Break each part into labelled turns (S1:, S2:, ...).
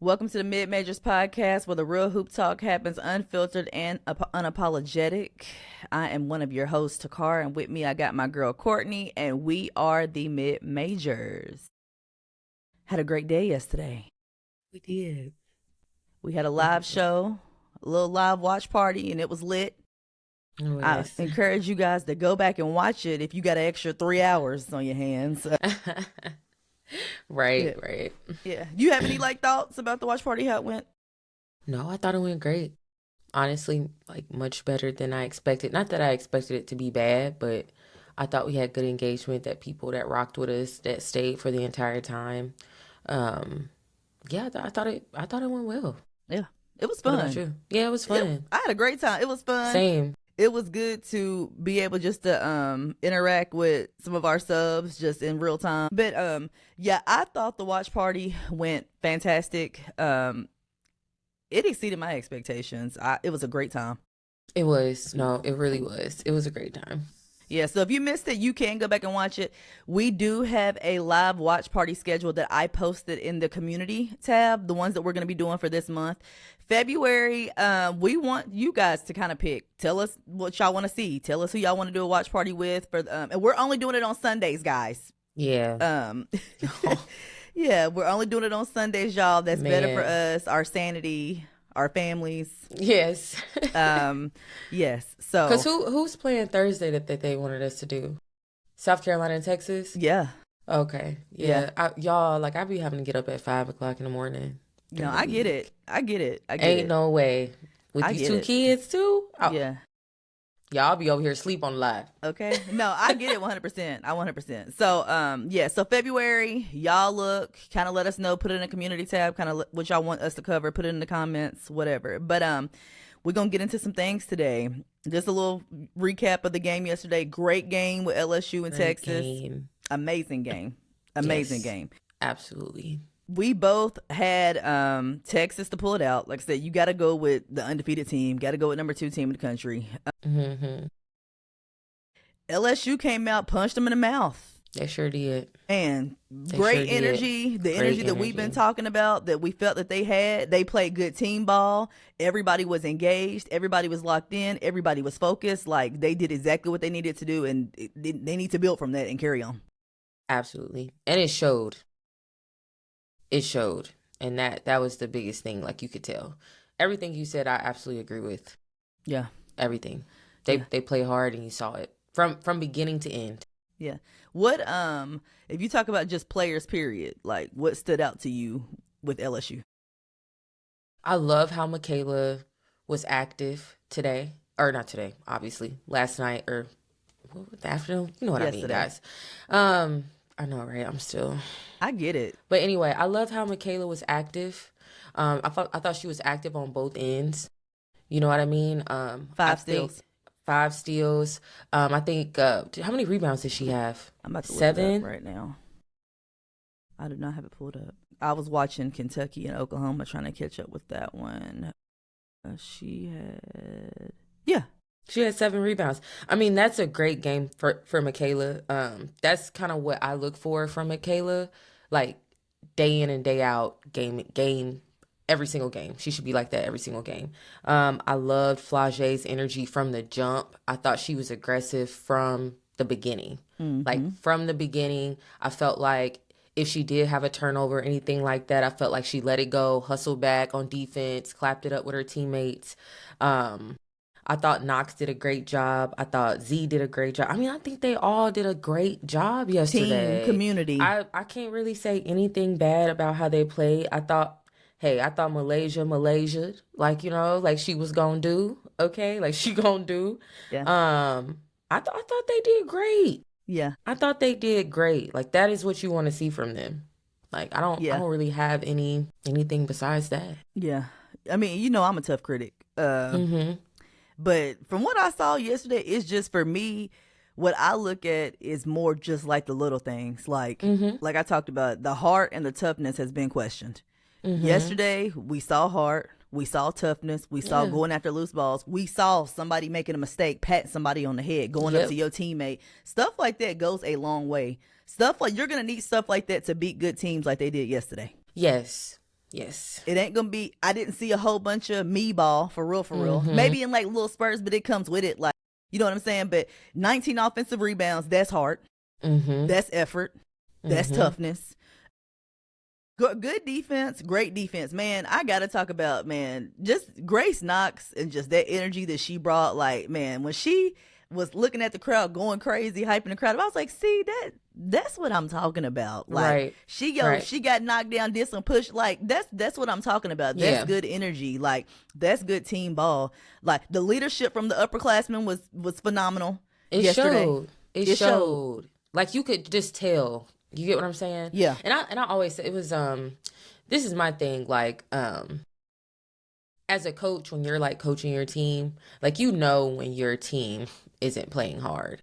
S1: Welcome to the Mid-Majors podcast, where the real hoop talk happens unfiltered and unapologetic. I am one of your hosts, Tacarra, and with me I got my girl Courtney, and we are the Mid-Majors. Had a great day yesterday.
S2: We did.
S1: We had a live show, a little live watch party, and it was lit.
S2: Oh, yes.
S1: I encourage you guys to go back and watch it if you got an extra 3 hours on your hands.
S2: Right,
S1: Yeah.
S2: right.
S1: Yeah. You have any thoughts about the watch party, how it went?
S2: No, I thought it went great. Honestly, much better than I expected. Not that I expected it to be bad, but I thought we had good engagement, that people that rocked with us, that stayed for the entire time. Yeah, I thought it went well.
S1: Yeah. It was
S2: What
S1: fun.
S2: about you? Yeah, it was fun.
S1: I had a great time. It was fun.
S2: Same.
S1: It was good to be able just to interact with some of our subs just in real time. But yeah, I thought the watch party went fantastic. It exceeded my expectations. It was a great time.
S2: It was. No, it really was. It was a great time.
S1: Yeah, so if you missed it, you can go back and watch it. We do have a live watch party schedule that I posted in the community tab, the ones that we're going to be doing for this month. February, we want you guys to kind of pick. Tell us what y'all want to see. Tell us who y'all want to do a watch party with. And we're only doing it on Sundays, guys.
S2: Yeah.
S1: Yeah, we're only doing it on Sundays, y'all. That's better for
S2: Man.
S1: us, our sanity, our families.
S2: Yes.
S1: Yes. So,
S2: Because who's playing Thursday that they wanted us to do? South Carolina and Texas?
S1: yeah.
S2: Okay. Yeah. Y'all, I be having to get up at 5 o'clock in the morning.
S1: No, I get it. I get it.
S2: Ain't no way. With
S1: I
S2: these
S1: get
S2: two
S1: it.
S2: kids, too? Oh,
S1: Yeah.
S2: Y'all be over here asleep on the live.
S1: Okay. No, I get it 100%. I 100%. So, yeah. So February, y'all look, kind of let us know, put it in the community tab, kind of what y'all want us to cover, put it in the comments, whatever. But, we're going to get into some things today. Just a little recap of the game yesterday. Great game with LSU and
S2: Great
S1: Texas.
S2: game.
S1: Amazing game. Amazing
S2: Yes.
S1: game.
S2: Absolutely.
S1: We both had Texas to pull it out. Like I said, you got to go with the undefeated team. Got to go with number 2 team in the country.
S2: Mm-hmm.
S1: LSU came out, punched them in the mouth.
S2: They sure did.
S1: And
S2: They
S1: great
S2: sure did.
S1: energy, the
S2: Great
S1: energy that we've been
S2: energy.
S1: talking about, that we felt that they had. They played good team ball. Everybody was engaged. Everybody was locked in. Everybody was focused. They did exactly what they needed to do, and they need to build from that and carry on.
S2: Absolutely. And it showed. It showed. And that was the biggest thing, you could tell. Everything you said, I absolutely agree with.
S1: Yeah.
S2: Everything.
S1: Yeah.
S2: They play hard, and you saw it from beginning to end.
S1: Yeah. What if you talk about just players, period, what stood out to you with LSU?
S2: I love how Michaela was active today. Or not today, obviously. Last night, or the afternoon. You know what I mean,
S1: Yesterday.
S2: guys. I know, right?
S1: I get it.
S2: But anyway, I love how Michaela was active. I thought she was active on both ends. You know what I mean?
S1: 5 steals.
S2: 5 steals. I think, how many rebounds did she have?
S1: I'm about to look
S2: 7?
S1: it up right now. I do not have it pulled up. I was watching Kentucky and Oklahoma, trying to catch up with that one. She had
S2: 7 rebounds. I mean, that's a great game for Michaela. That's kind of what I look for from Michaela, day in and day out, game, every single game. She should be like that every single game. I loved Flage's energy from the jump. I thought she was aggressive from the beginning.
S1: Mm-hmm.
S2: From the beginning, I felt like if she did have a turnover or anything like that, I felt like she let it go, hustled back on defense, clapped it up with her teammates. I thought Knox did a great job. I thought Z did a great job. I mean, I think they all did a great job yesterday.
S1: Team, community.
S2: I can't really say anything bad about how they played. I thought Malaysia, she was gonna do, okay? She gonna do.
S1: Yeah.
S2: I thought they did great.
S1: Yeah.
S2: I thought they did great. That is what you want to see from them. I don't really have anything besides that.
S1: Yeah. I mean, I'm a tough critic. But from what I saw yesterday, it's just, for me, what I look at is more just the little things. Like I talked about, the heart and the toughness has been questioned. Yesterday, we saw heart. We saw toughness. We saw going after loose balls. We saw somebody making a mistake, patting somebody on the head, going up to your teammate. Stuff like that goes a long way. Stuff you're going to need stuff like that to beat good teams like they did yesterday.
S2: Yes. Yes.
S1: It ain't gonna be. I didn't see a whole bunch of me ball for real, for real. Maybe in like little spurts, but it comes with it. Like, you know what I'm saying? But 19 offensive rebounds, that's hard. That's effort. That's toughness. Good defense, great defense. Man, I gotta talk about, man, just Grace Knox and just that energy that she brought. Like, man, when she was looking at the crowd going crazy, hyping the crowd, I was like, see, that's what I'm talking about. Like, she got knocked down, did some push. Like, that's what I'm talking about. That's good energy. Like, that's good team ball. Like, the leadership from the upperclassmen was phenomenal.
S2: It showed. Like, you could just tell. You get what I'm saying?
S1: Yeah.
S2: And I always say it was this is my thing, like as a coach, when you're like coaching your team, like, you know when your team isn't playing hard.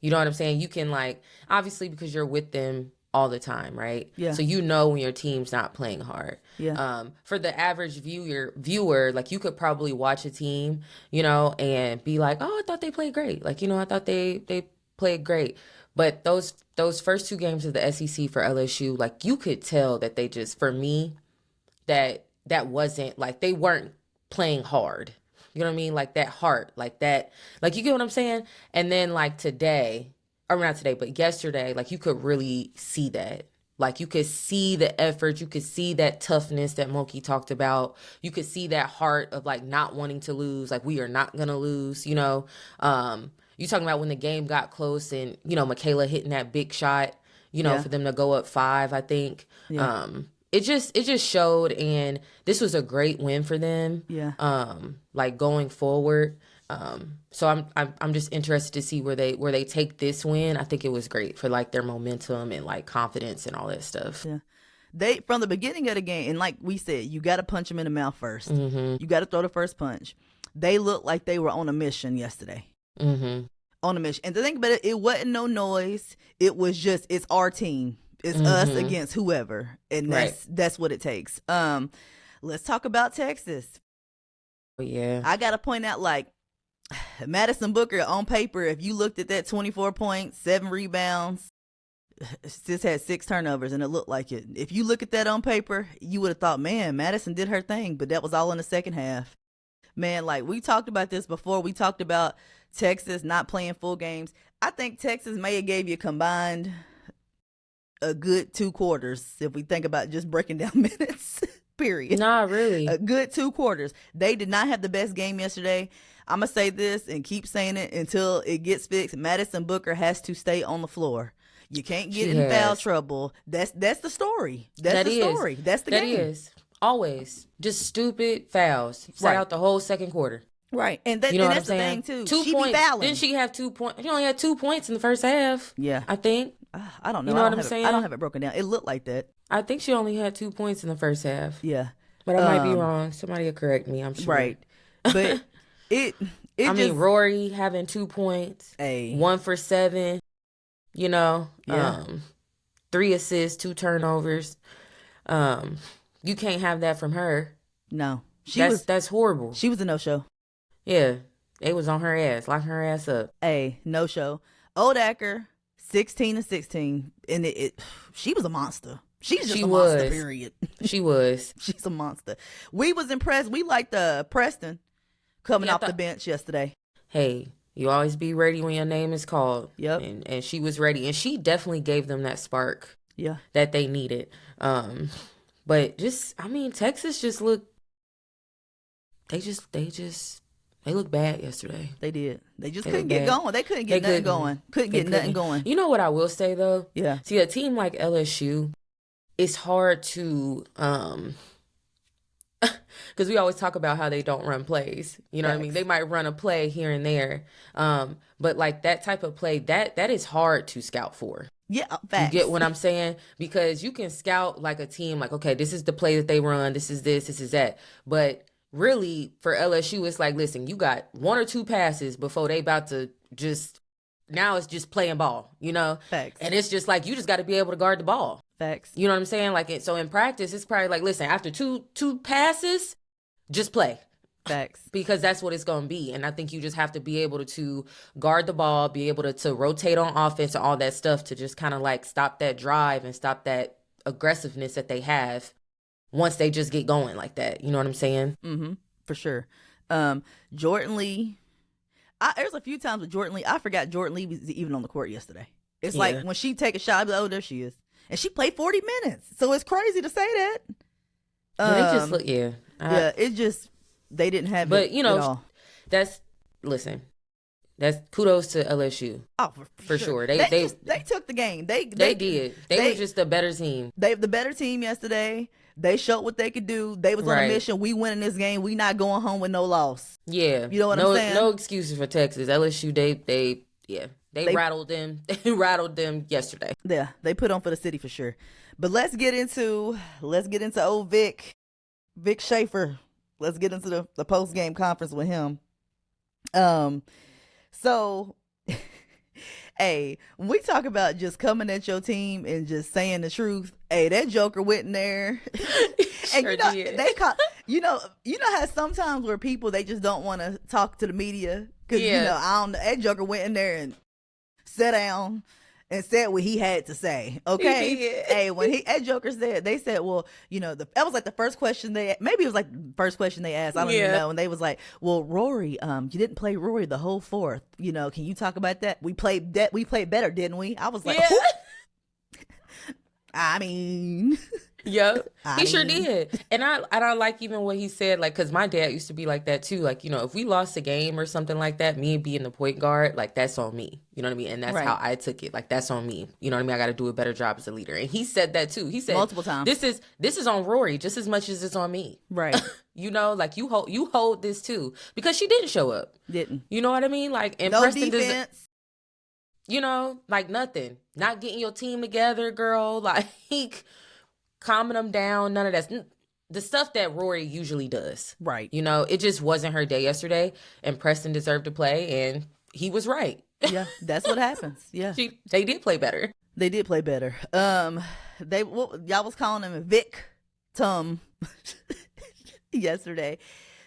S2: You know what I'm saying? You can, like, obviously because you're with them all the time, right?
S1: Yeah.
S2: So you know when your team's not playing hard.
S1: Yeah.
S2: For the average viewer, like, you could probably watch a team, you know, and be like, oh, I thought they played great. Like, you know, I thought they played great. But those first 2 games of the SEC for LSU, like, you could tell that they just, for me, that wasn't, like, they weren't playing hard. You know what I mean? Like, that heart, like that, like, you get what I'm saying? And then, like, today, or not today, but yesterday, like, you could really see that. Like, you could see the effort. You could see that toughness that Moki talked about. You could see that heart of, like, not wanting to lose. Like, we are not going to lose, you know? You talking about when the game got close and, you know, Michaela hitting that big shot, you know, for them to go up 5, I think. Yeah. It just showed, and this was a great win for them.
S1: Yeah.
S2: Like, going forward. So I'm just interested to see where they take this win. I think it was great for, like, their momentum and, like, confidence and all that stuff.
S1: Yeah. They, from the beginning of the game, and like we said, you got to punch them in the mouth first. You got to throw the first punch. They looked like they were on a mission yesterday. On a mission. And the thing about it wasn't no noise. It was just, it's our team. It's us against whoever. And that's what it takes. Let's talk about Texas.
S2: Yeah.
S1: I got to point out, like, Madison Booker on paper, if you looked at that 24 points, 7 rebounds, just had 6 turnovers, and it looked like it. If you look at that on paper, you would have thought, man, Madison did her thing, but that was all in the second half. Man, like, we talked about this before. We talked about Texas not playing full games. I think Texas may have gave you combined a good 2 quarters, if we think about just breaking down minutes, period.
S2: Nah, really.
S1: A good 2 quarters. They did not have the best game yesterday. I'm going to say this and keep saying it until it gets fixed. Madison Booker has to stay on the floor. You can't get in foul trouble. That's the story. That's the story. That's the game.
S2: That is. Always. Just stupid fouls. Sat out the whole second quarter.
S1: Right. And
S2: you know
S1: and
S2: what
S1: that's
S2: I'm
S1: the
S2: saying?
S1: thing, too.
S2: 2 points. Didn't she have 2 points? She only had 2 points in the first half.
S1: Yeah.
S2: I think.
S1: I don't know.
S2: You know what I'm saying?
S1: I don't have it broken down. It looked like that.
S2: I think she only had 2 points in the first half.
S1: Yeah.
S2: But I might be wrong. Somebody will correct me, I'm sure.
S1: Right. But I
S2: mean, Rory having 2 points. 1 for 7. You know.
S1: Yeah.
S2: 3 assists, 2 turnovers. You can't have that from her.
S1: No.
S2: That's horrible.
S1: She was a no-show.
S2: Yeah. They was on her ass, locking her ass up.
S1: No-show. Odacker, 16-16. And she was a monster. She's just a monster, period.
S2: She was.
S1: She's a monster. We was impressed. We liked Preston coming off the bench yesterday.
S2: Hey, you always be ready when your name is called.
S1: Yep.
S2: And she was ready. And she definitely gave them that spark.
S1: Yeah.
S2: That they needed. But just, I mean, Texas just looked, they looked bad yesterday.
S1: They did. They just couldn't get going. They couldn't get nothing going. Couldn't get nothing going.
S2: You know what I will say, though?
S1: Yeah.
S2: See, a team like LSU, it's hard to, because we always talk about how they don't run plays. You know what I mean? They might run a play here and there. But like that type of play, that is hard to scout for.
S1: Yeah, facts.
S2: You get what I'm saying? Because you can scout like a team, like, okay, this is the play that they run, this is that. But really, for LSU, it's like, listen, you got 1 or 2 passes before they about to just, now it's just playing ball, you know?
S1: Facts.
S2: And it's just like, you just got to be able to guard the ball.
S1: Facts.
S2: You know what I'm saying? Like, so in practice, it's probably like, listen, after two passes, just play.
S1: Facts.
S2: Because that's what it's going to be. And I think you just have to be able to guard the ball, be able to rotate on offense and all that stuff to just kind of like stop that drive and stop that aggressiveness that they have once they just get going like that. You know what I'm saying?
S1: Mm-hmm. For sure. Jordan Lee. There's a few times with Jordan Lee, I forgot Jordan Lee was even on the court yesterday. It's like when she take a shot, I'd be like, oh, there she is. And she played 40 minutes. So it's crazy to say that.
S2: They just look,
S1: it's just, they didn't have
S2: but,
S1: it
S2: you know,
S1: at all.
S2: That's kudos to LSU.
S1: Oh, for sure.
S2: They
S1: took the game. They
S2: did. They were just the better team.
S1: They the better team yesterday. They showed what they could do. They was on a mission. We winning this game. We not going home with no loss.
S2: Yeah.
S1: You know what I'm saying?
S2: No excuses for Texas. LSU, they rattled them. They rattled them yesterday.
S1: Yeah, they put on for the city for sure. But let's get into old Vic Schaefer. Let's get into the post game conference with him. So hey, when we talk about just coming at your team and just saying the truth, hey, that Joker went in there. And you know how sometimes where people, they just don't want to talk to the media because that Joker went in there and sat down and said what he had to say. Okay. Hey, when that Joker said, they said, well, that was like the first question maybe it was like the first question they asked. I don't even know. And they was like, well, Rory, you didn't play Rory the whole fourth. Can you talk about that? We played better, didn't we? I was like, I mean,
S2: yep, he sure did. And I like even what he said, like, because my dad used to be like that too. Like, if we lost a game or something like that, me being the point guard, like, that's on me. You know what I mean? And that's how I took it. Like, that's on me. You know what I mean? I got to do a better job as a leader. And he said that too. He said
S1: multiple times.
S2: This is on Rory just as much as it's on me.
S1: Right.
S2: Like, you hold this too, because she didn't show up.
S1: Didn't.
S2: You know what I mean? Like, and
S1: no
S2: Preston
S1: defense.
S2: Like nothing. Not getting your team together, girl. Like, calming them down. None of that. The stuff that Rory usually does.
S1: Right.
S2: It just wasn't her day yesterday. And Preston deserved to play. And he was right.
S1: Yeah, that's what happens. Yeah.
S2: They did play better.
S1: They did play better. Y'all was calling him Vic Tum yesterday.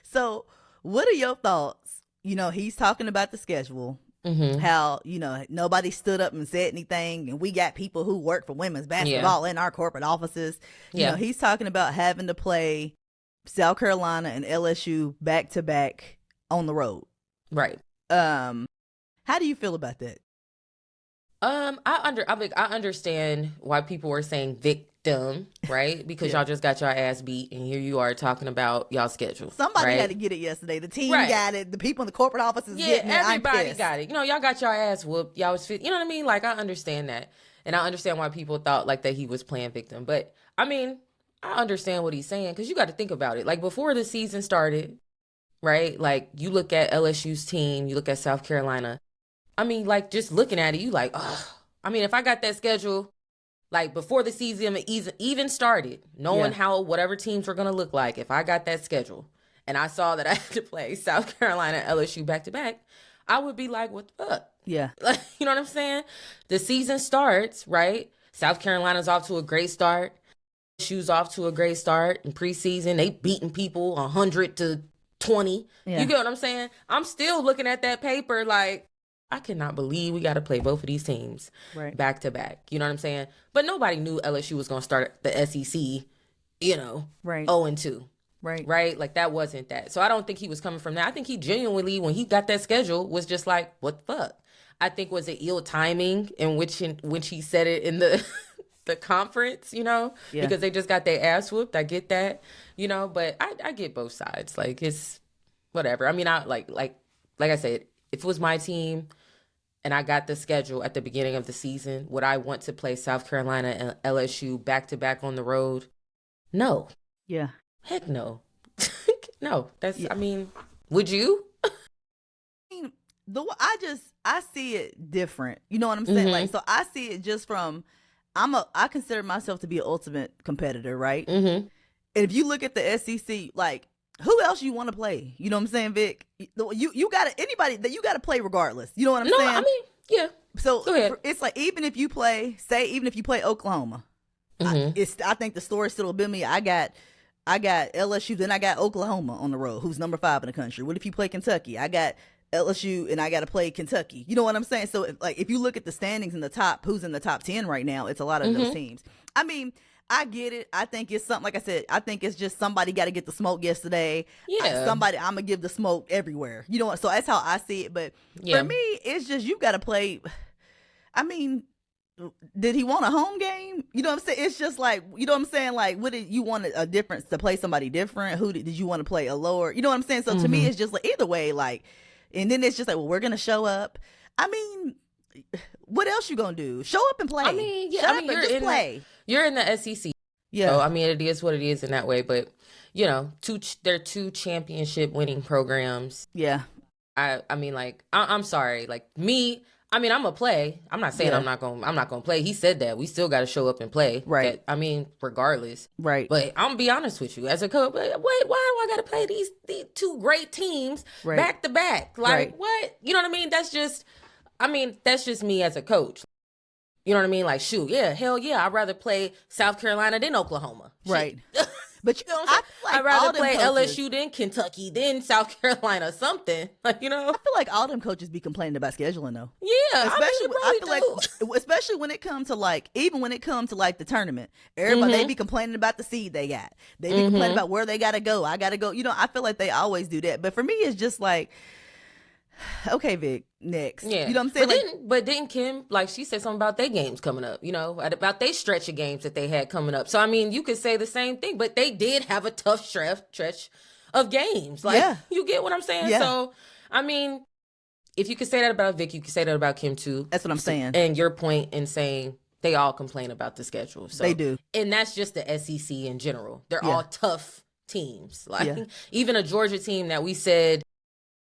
S1: So what are your thoughts? He's talking about the schedule. Mm-hmm. How, nobody stood up and said anything, and we got people who work for women's basketball in our corporate offices. He's talking about having to play South Carolina and LSU back to back on the road.
S2: Right.
S1: How do you feel about that?
S2: I understand why people were saying victim, right? Because y'all just got your ass beat, and here you are talking about y'all schedule.
S1: Somebody had to get it yesterday. The team got it. The people in the corporate offices getting it.
S2: Everybody got it. Y'all got your ass whooped. Y'all was fit. You know what I mean? Like, I understand that, and I understand why people thought like that he was playing victim. But I mean, I understand what he's saying, because you got to think about it. Like, before the season started, right? Like, you look at LSU's team, you look at South Carolina. I mean, like, just looking at it, you like, oh. I mean, if I got that schedule, like, before the season even started, knowing how whatever teams were going to look like, if I got that schedule and I saw that I had to play South Carolina and LSU back-to-back, I would be like, what the fuck?
S1: Yeah.
S2: Like, you know what I'm saying? The season starts, right? South Carolina's off to a great start. LSU's off to a great start in preseason. They beating people 100-20. Yeah. You get what I'm saying? I'm still looking at that paper like, I cannot believe we got to play both of these teams back to back. You know what I'm saying? But nobody knew LSU was going to start the SEC, 0-2. Right? Like, that wasn't that. So I don't think he was coming from that. I think he genuinely, when he got that schedule, was just like, what the fuck? I think was it ill timing in which he said it in the the conference, because they just got their ass whooped. I get that, but I get both sides. Like, it's whatever. I mean, I like I said, if it was my team and I got the schedule at the beginning of the season, would I want to play South Carolina and LSU back-to-back on the road? No.
S1: Yeah.
S2: Heck no. No. I mean, would you?
S1: I see it different. You know what I'm saying? Mm-hmm. Like, so I see it just from, I consider myself to be an ultimate competitor, right? Mm-hmm. And if you look at the SEC, like, who else you want to play? You know what I'm saying, Vic? You got anybody that you got to play regardless. You know what I'm saying?
S2: I mean, yeah.
S1: So it's like, even if you play Oklahoma, mm-hmm. I think the story still will be me. I got LSU, then I got Oklahoma on the road, who's number 5 in the country. What if you play Kentucky? I got LSU and I got to play Kentucky. You know what I'm saying? So if you look at the standings in the top, who's in the top 10 right now, it's a lot of mm-hmm. those teams. I mean, I get it. I think it's something, like I said, I think it's just somebody got to get the smoke yesterday.
S2: Yeah.
S1: I'm going to give the smoke everywhere. You know what? So that's how I see it. But for me, it's just, you got to play. I mean, did he want a home game? You know what I'm saying? It's just like, you know what I'm saying? Like, what did you want a difference to play somebody different? Who did you want to play a lower? You know what I'm saying? So to me, it's just like, either way, like, and then it's just like, well, we're going to show up. I mean, what else you going to do? Show up and play.
S2: I mean, yeah,
S1: Shut up and just play.
S2: You're in the SEC.
S1: Yeah.
S2: So, I mean, it is what it is in that way. But, you know, they're two championship winning programs.
S1: Yeah.
S2: I mean, like, I'm sorry. Like, me, I mean, I'm going to play. I'm not saying I'm not going to play. He said that. We still got to show up and play.
S1: Right.
S2: I mean, regardless.
S1: Right.
S2: But I'm going to be honest with you. As a coach, why do I got to play these two great teams back to back? Like, what? You know what I mean? That's just me as a coach. You know what I mean? Like, shoot, yeah, hell yeah, I'd rather play South Carolina than Oklahoma.
S1: Right. But you know what I'm saying?
S2: I'd rather play LSU than Kentucky than South Carolina, something. Like, you know? I
S1: feel like all them coaches be complaining about scheduling, though.
S2: Yeah,
S1: especially when it comes to, like, even when it comes to, like, the tournament. Everybody, they be complaining about the seed they got. They be complaining about where they got to go. I got to go. You know, I feel like they always do that. But for me, it's just like, okay, Vic, next.
S2: Yeah.
S1: You know what I'm saying?
S2: But didn't Kim, like, she said something about their games coming up, you know, about their stretch of games that they had coming up. So, I mean, you could say the same thing, but they did have a tough stretch of games. Like, you get what I'm saying?
S1: Yeah.
S2: So, I mean, if you could say that about Vic, you could say that about Kim, too.
S1: That's what I'm saying.
S2: And your point in saying they all complain about the schedule. So,
S1: they do.
S2: And that's just the SEC in general. They're all tough teams. Like, even a Georgia team that we said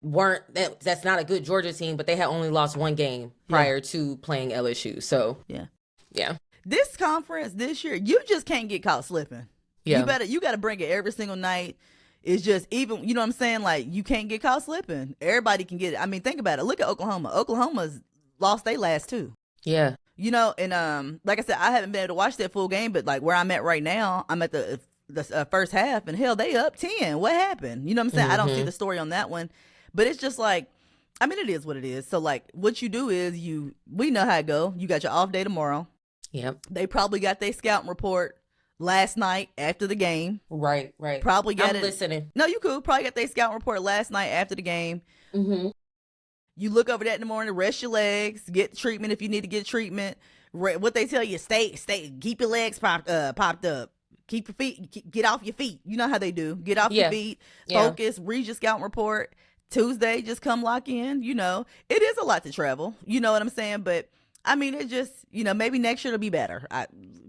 S2: that's not a good Georgia team, but they had only lost one game prior to playing LSU. So yeah.
S1: This conference this year, you just can't get caught slipping. Yeah, you got to bring it every single night. It's just, even, you know what I'm saying? Like, you can't get caught slipping. Everybody can get it. I mean, think about it. Look at Oklahoma. Oklahoma's lost their last two.
S2: Yeah.
S1: You know, and like I said, I haven't been able to watch that full game, but like where I'm at right now, I'm at the first half, and hell, they up 10. What happened? You know what I'm saying? I don't see the story on that one. But it's just like, I mean, it is what it is. So, like, what you do is we know how it go. You got your off day tomorrow.
S2: Yep.
S1: They probably got their scouting report last night after the game.
S2: Right.
S1: Probably got
S2: I'm listening.
S1: No, you cool. Probably got their scouting report last night after the game. Mm-hmm. You look over that in the morning, rest your legs, get treatment if you need to get treatment. What they tell you, stay, keep your legs popped up. Keep your feet, get off your feet. You know how they do. Get off your feet, focus, read your scouting report. Tuesday, just come lock in. You know, it is a lot to travel. You know what I'm saying? But I mean, it just, you know, maybe next year it'll be better. I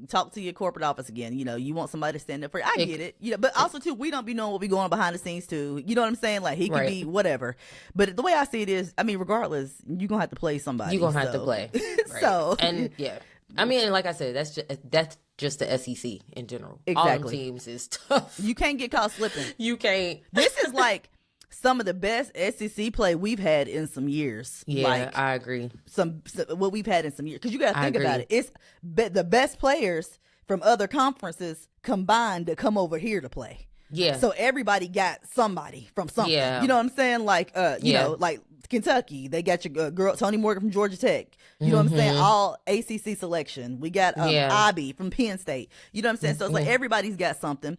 S1: talk to your corporate office again. You know, you want somebody to stand up for you. I get it. You know, but also too, we don't be knowing what be going on behind the scenes too. You know what I'm saying? Like, he could be whatever. But the way I see it is, I mean, regardless, you're gonna have to play somebody.
S2: You're gonna have to play. Right. So, and I mean, like I said, that's just the SEC in general.
S1: Exactly.
S2: All them teams is tough.
S1: You can't get caught slipping.
S2: You can't.
S1: This is like some of the best SEC play we've had in some years.
S2: Yeah,
S1: like,
S2: I agree.
S1: Some what we've had in some years. Because you got to think about it. It's the best players from other conferences combined to come over here to play. Yeah. So everybody got somebody from something. Yeah. You know what I'm saying? Like, you know, like Kentucky, they got your girl Tony Morgan from Georgia Tech. You know what I'm saying? All ACC selection. We got Ivy from Penn State. You know what I'm saying? So it's like everybody's got something.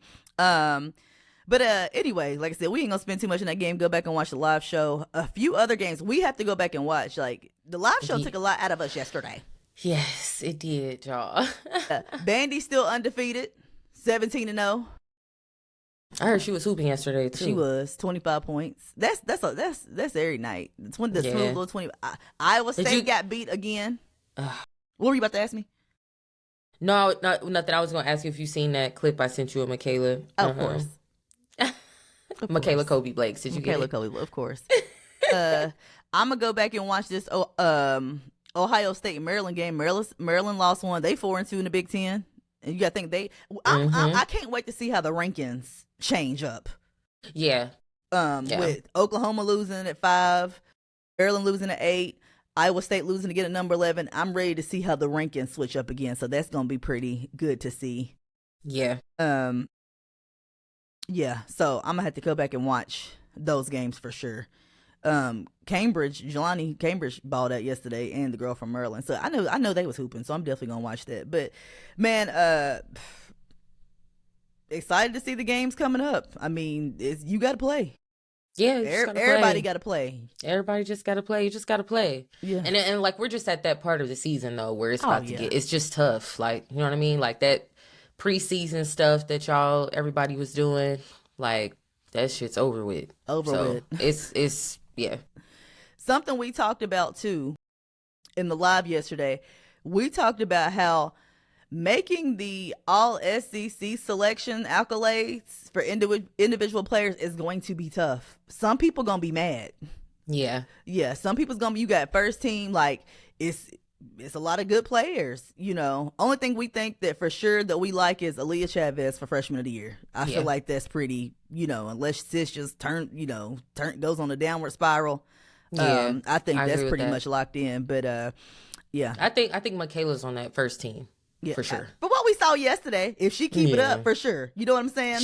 S1: But anyway, like I said, we ain't gonna spend too much in that game. Go back and watch the live show. A few other games we have to go back and watch. Like, the live show took a lot out of us yesterday.
S2: Yes, it did, y'all.
S1: Bandy's still undefeated, 17-0.
S2: I heard she was hooping yesterday too.
S1: She was 25 points. That's every night. It's when the smooth little 20. Iowa State got beat again. What were you about to ask me?
S2: No, nothing. I was gonna ask you if you seen that clip I sent you of Michaela.
S1: Of course.
S2: Michaela Kobe Blakes. Did you get it?
S1: Michaela Kobe, of course. I'm gonna go back and watch this Ohio State Maryland game. Maryland lost one. They 4-2 in the Big Ten. And you gotta think I can't wait to see how the rankings change up.
S2: Yeah.
S1: With Oklahoma losing at 5, Maryland losing at 8, Iowa State losing to get at number 11. I'm ready to see how the rankings switch up again. So that's gonna be pretty good to see.
S2: Yeah.
S1: Yeah, so I'm gonna have to go back and watch those games for sure. Jelani Cambridge balled out yesterday, and the girl from Maryland. So I know they was hooping, so I'm definitely gonna watch that. But man, excited to see the games coming up. I mean, you got to play.
S2: Yeah,
S1: everybody got to play.
S2: Everybody just got to play. You just got to play.
S1: Yeah.
S2: And like, we're just at that part of the season, though, where it's about to get, it's just tough. Like, you know what I mean? Like, that preseason stuff that everybody was doing, like, that shit's over with. It's yeah. Something
S1: we talked about, too, in the live yesterday, we talked about how making the all SEC selection accolades for individual players is going to be tough. Some people gonna be mad.
S2: Yeah.
S1: Some people's gonna be, you got first team, like it's a lot of good players, you know. Only thing we think that for sure that we like is Aaliyah Chavez for freshman of the year. I feel like that's pretty, you know, unless sis just goes on a downward spiral.
S2: Yeah,
S1: I think that's pretty much locked in. But yeah.
S2: I think Michaela's on that first team. Yeah, for sure.
S1: But what we saw yesterday, if she keep it up, for sure. You know what I'm saying?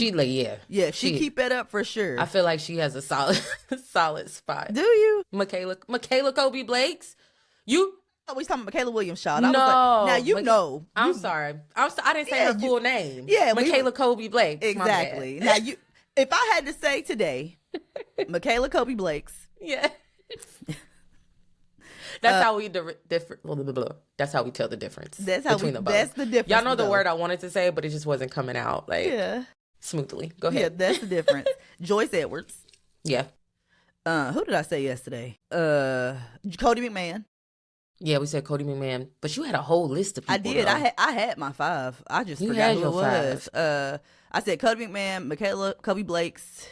S1: If she keep it up, for sure.
S2: I feel like she has a solid spot.
S1: Do you?
S2: Michaela Kobe Blakes?
S1: We talking about Michaela Williams, Shaw.
S2: No.
S1: Now you know.
S2: I'm sorry. I didn't say her full name.
S1: Yeah.
S2: Michaela Kobe Blakes.
S1: Exactly. Now if I had to say today, Michaela Kobe Blakes.
S2: Yeah. That's how we That's how we tell the difference.
S1: That's the difference.
S2: Y'all know the word I wanted to say, but it just wasn't coming out smoothly. Go ahead.
S1: Yeah, that's the difference. Joyce Edwards.
S2: Yeah.
S1: Who did I say yesterday? Cody McMahon.
S2: Yeah, we said Cody McMahon, but you had a whole list of people.
S1: I did.
S2: Though.
S1: I had my 5. I just forgot who it was. I said Cody McMahon, Michaela Kobe Blakes,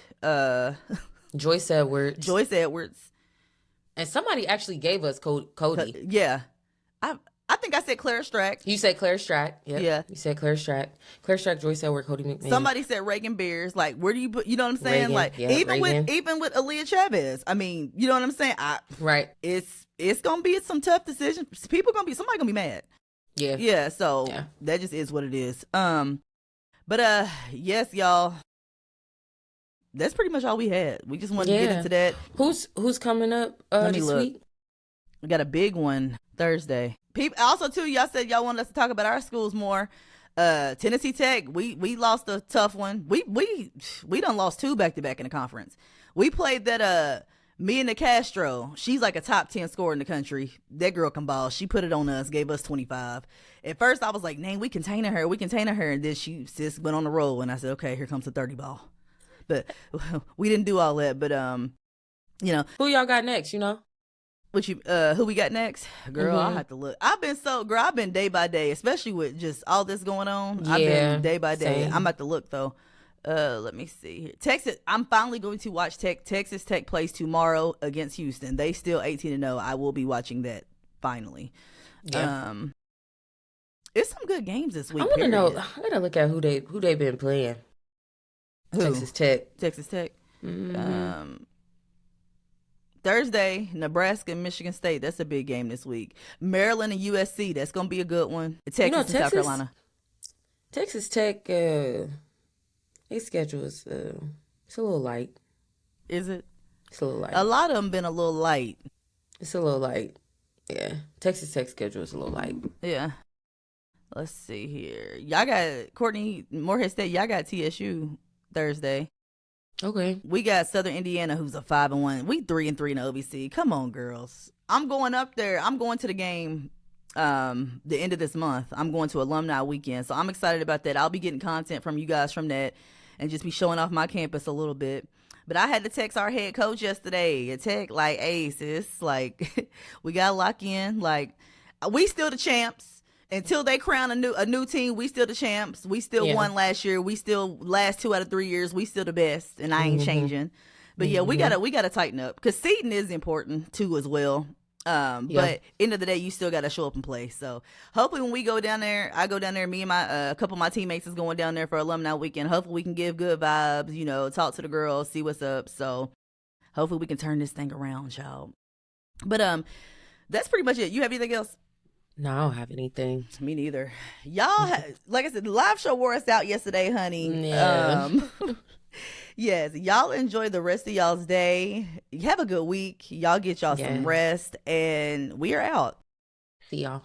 S2: Joyce Edwards. And somebody actually gave us Cody.
S1: Yeah. I think I said Claire Strack.
S2: You said Claire Strack. Yep. Yeah. You said Claire Strack. Claire Strack, Joyce Edwards, Cody McMahon.
S1: Somebody said Reagan Beers. Like, where do you put, you know what I'm saying? Reagan, like, even with Aaliyah Chavez. I mean, you know what I'm saying?
S2: Right.
S1: It's going to be some tough decisions. Somebody going to be mad.
S2: Yeah.
S1: Yeah. So that just is what it is. But yes, y'all. That's pretty much all we had. We just wanted to get into that.
S2: Who's coming up this week?
S1: We got a big one Thursday. Also, too, y'all said y'all wanted us to talk about our schools more. Tennessee Tech, we lost a tough one. We done lost 2 back-to-back in the conference. We played that Mia Castro. She's like a top 10 scorer in the country. That girl can ball. She put it on us, gave us 25. At first, I was like, "Name, we containing her. And then she just went on the roll, and I said, "Okay, here comes the 30 ball." But we didn't do all that. But you know,
S2: who y'all got next? You know,
S1: who we got next? Girl, I have to look. I've been day by day, especially with just all this going on. I've been day by day. Same. I'm about to look though. Let me see here. Texas. I'm finally going to watch Texas Tech plays tomorrow against Houston. They still 18-0. I will be watching that finally. Yeah. It's some good games this week.
S2: I want to know. I gotta look at who they been playing. Texas Tech.
S1: Mm-hmm. Thursday, Nebraska and Michigan State. That's a big game this week. Maryland and USC. That's going to be a good one. Texas and South Carolina.
S2: Texas Tech, their schedule is it's a little light.
S1: Is it?
S2: It's a little light.
S1: A lot of them been a little light.
S2: It's a little light. Yeah. Texas Tech schedule is a little light.
S1: Yeah. Let's see here. Y'all got Courtney, Morehead State. Y'all got TSU Thursday.
S2: Okay.
S1: We got Southern Indiana, who's a 5-1. We 3-3 in the OVC. Come on, girls. I'm going up there. I'm going to the game the end of this month. I'm going to alumni weekend. So I'm excited about that. I'll be getting content from you guys from that and just be showing off my campus a little bit. But I had to text our head coach yesterday at Tech, like, hey, sis, like, we got to lock in. Like, we still the champs. Until they crown a new team, we still the champs. We still won last year. We still last 2 out of 3 years. We still the best, and I ain't changing. But yeah, we gotta tighten up because seeding is important too as well. But end of the day, you still gotta show up and play. So hopefully, when we go down there, I go down there. Me and a couple of my teammates is going down there for alumni weekend. Hopefully, we can give good vibes. You know, talk to the girls, see what's up. So hopefully, we can turn this thing around, child. But that's pretty much it. You have anything else?
S2: No, I don't have anything.
S1: Me neither. Y'all, like I said, the live show wore us out yesterday, honey.
S2: Yeah.
S1: Yes, y'all enjoy the rest of y'all's day. Have a good week. Y'all get y'all some rest, and we are out.
S2: See y'all.